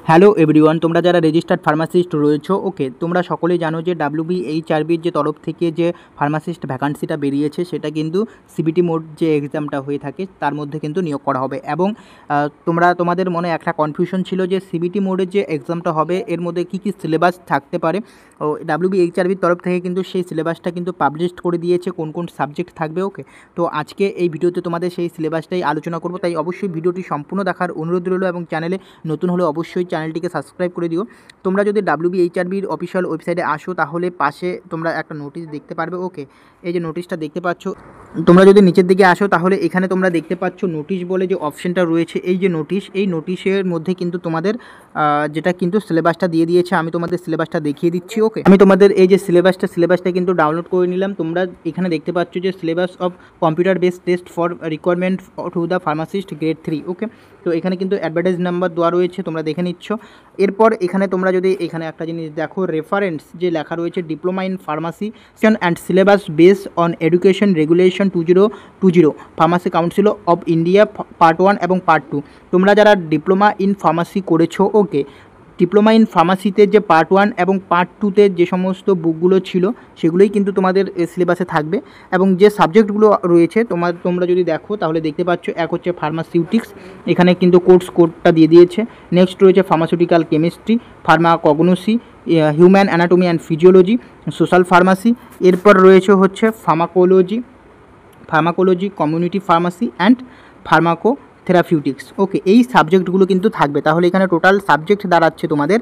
Hello everyone, তোমরা যারা registered pharmacist রয়েছো, ওকে, তোমরা সকলেই জানো যে WBHRBর যে তরফ থেকে যে ফার্মাসিস্ট ভ্যাকান্সিটা বেরিয়েছে সেটা কিন্তু সিবিটি মোড যে এক্সামটা হয়ে থাকে তার মধ্যে কিন্তু নিয়োগ করা হবে। এবং তোমাদের মনে একটা কনফিউশন ছিল যে সিবিটি মোডের যে এক্সামটা হবে এর মধ্যে কী কী সিলেবাস থাকতে পারে। ও WBHRBর তরফ থেকে কিন্তু সেই সিলেবাসটা কিন্তু পাবলিশ করে দিয়েছে কোন কোন সাবজেক্ট থাকবে। ওকে, তো আজকে এই ভিডিওতে তোমাদের সেই সিলেবাসটাই আলোচনা করব, তাই অবশ্যই ভিডিওটি সম্পূর্ণ দেখার অনুরোধ রইল এবং চ্যানেলে নতুন হলে অবশ্যই চ্যানেলটিকে সাবস্ক্রাইব করে দিও। তোমরা যদি WBHRBর অফিসিয়াল ওয়েবসাইটে আসো তাহলে পাশে তোমরা একটা নোটিশ দেখতে পারবে। ওকে, এই যে নোটিশটা দেখতে পাচ্ছ, তোমরা যদি নিচের দিকে আসো তাহলে এখানে তোমরা দেখতে পাচ্ছ নোটিশ বলে যে অপশনটা রয়েছে। এই যে নোটিশ, এই নোটিশের মধ্যে কিন্তু তোমাদের যেটা কিন্তু সিলেবাসটা দিয়ে দিয়েছে। আমি তোমাদের সিলেবাসটা দেখিয়ে দিচ্ছি। ওকে, আমি তোমাদের এই যে সিলেবাসটা কিন্তু ডাউনলোড করে নিলাম। তোমরা এখানে দেখতে পাচ্ছ যে syllabus of computer based test for requirement to the pharmacist grade 3। ওকে, তো এখানে কিন্তু অ্যাডভার্টাইজ নাম্বার দেওয়া রয়েছে, তোমরা দেখে নিচ্ছ। এরপর এখানে তোমরা যদি এখানে একটা জিনিস দেখো, রেফারেন্স যে লেখা রয়েছে, diploma in pharmacy and syllabus base on education regulation 2020 pharmacy council of India part 1 এবং পার্ট 2। তোমরা যারা ডিপ্লোমা ইন ফার্মাসি করেছো, ওকে, ডিপ্লোমা ইন ফার্মাসিতে যে পার্ট 1 এবং পার্ট 2তে যে সমস্ত বুকগুলো ছিল সেগুলোই কিন্তু তোমাদের সিলেবাসে থাকবে। এবং যে সাবজেক্টগুলো রয়েছে তোমরা যদি দেখো তাহলে দেখতে পাচ্ছ, এক হচ্ছে ফার্মাসিউটিক্স, এখানে কিন্তু কোডটা দিয়ে দিয়েছে। নেক্সট রয়েছে pharmaceutical chemistry, pharmacognosy, human anatomy and physiology, social pharmacy. এরপর রয়েছে হচ্ছে pharmacology, community pharmacy and pharmacotherapeutics. Okay, এই সাবজেক্টগুলো কিন্তু থাকবে। তাহলে এখানে টোটাল সাবজেক্ট দাঁড়াচ্ছে তোমাদের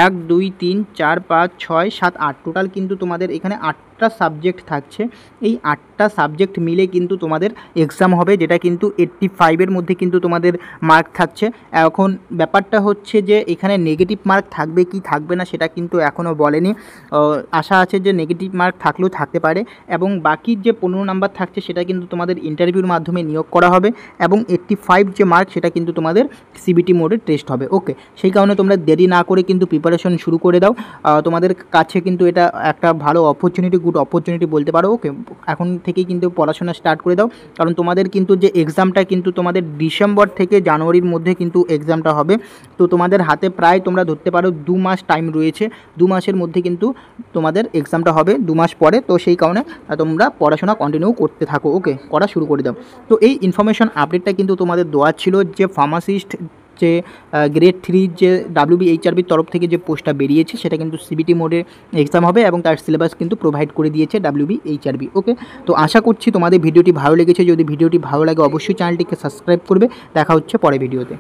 1 2 3 4 5 6 7 8, টোটাল কিন্তু তোমাদের এখানে 8টা সাবজেক্ট থাকছে। এই 8টা সাবজেক্ট মিলে কিন্তু তোমাদের এক্সাম হবে, যেটা কিন্তু 85-এর মধ্যে কিন্তু তোমাদের মার্ক থাকছে। এখন ব্যাপারটা হচ্ছে যে এখানে নেগেটিভ মার্ক থাকবে কি থাকবে না সেটা কিন্তু এখনও বলেনি। আশা আছে যে নেগেটিভ মার্ক থাকলেও থাকতে পারে, এবং বাকি যে 15 নাম্বার থাকছে সেটা কিন্তু তোমাদের ইন্টারভিউর মাধ্যমে নিয়োগ করা হবে, এবং 85 যে মার্ক সেটা কিন্তু তোমাদের সিবিটি মোডে টেস্ট হবে। ওকে, সেই কারণে তোমরা দেরি না করে কিন্তু প্রিপারেশন শুরু করে দাও। তোমাদের কাছে কিন্তু এটা একটা ভালো অপরচুনিটি, গুড অপরচুনিটি বলতে পারো। ওকে, এখন থেকেই কিন্তু পড়াশোনা স্টার্ট করে দাও, কারণ তোমাদের কিন্তু যে এক্সামটা কিন্তু তোমাদের ডিসেম্বর থেকে জানুয়ারির মধ্যে কিন্তু এক্সামটা হবে। তো তোমাদের হাতে প্রায় তোমরা ধরতে পারো 2 মাস টাইম রয়েছে। 2 মাসের মধ্যে কিন্তু তোমাদের এক্সামটা হবে 2 মাস পরে। তো সেই কারণে তোমরা পড়াশোনা কন্টিনিউ করতে থাকো। ওকে, করা শুরু করে দাও। তো এই ইনফরমেশন আপডেটটা কিন্তু তোমাদের দেওয়া ছিল যে ফার্মাসিস্ট যে গ্রেড 3 যে WBHRBর তরফ থেকে যে পোস্টটা বেরিয়েছে সেটা কিন্তু সিবিটি মোডে এক্সাম হবে, এবং তার সিলেবাস কিন্তু প্রোভাইড করে দিয়েছে WBHRB। ওকে, তো আশা করছি তোমাদের ভিডিওটি ভালো লেগেছে। যদি ভিডিওটি ভালো লাগে অবশ্যই চ্যানেলটিকে সাবস্ক্রাইব করবে। দেখা হচ্ছে পরে ভিডিওতে।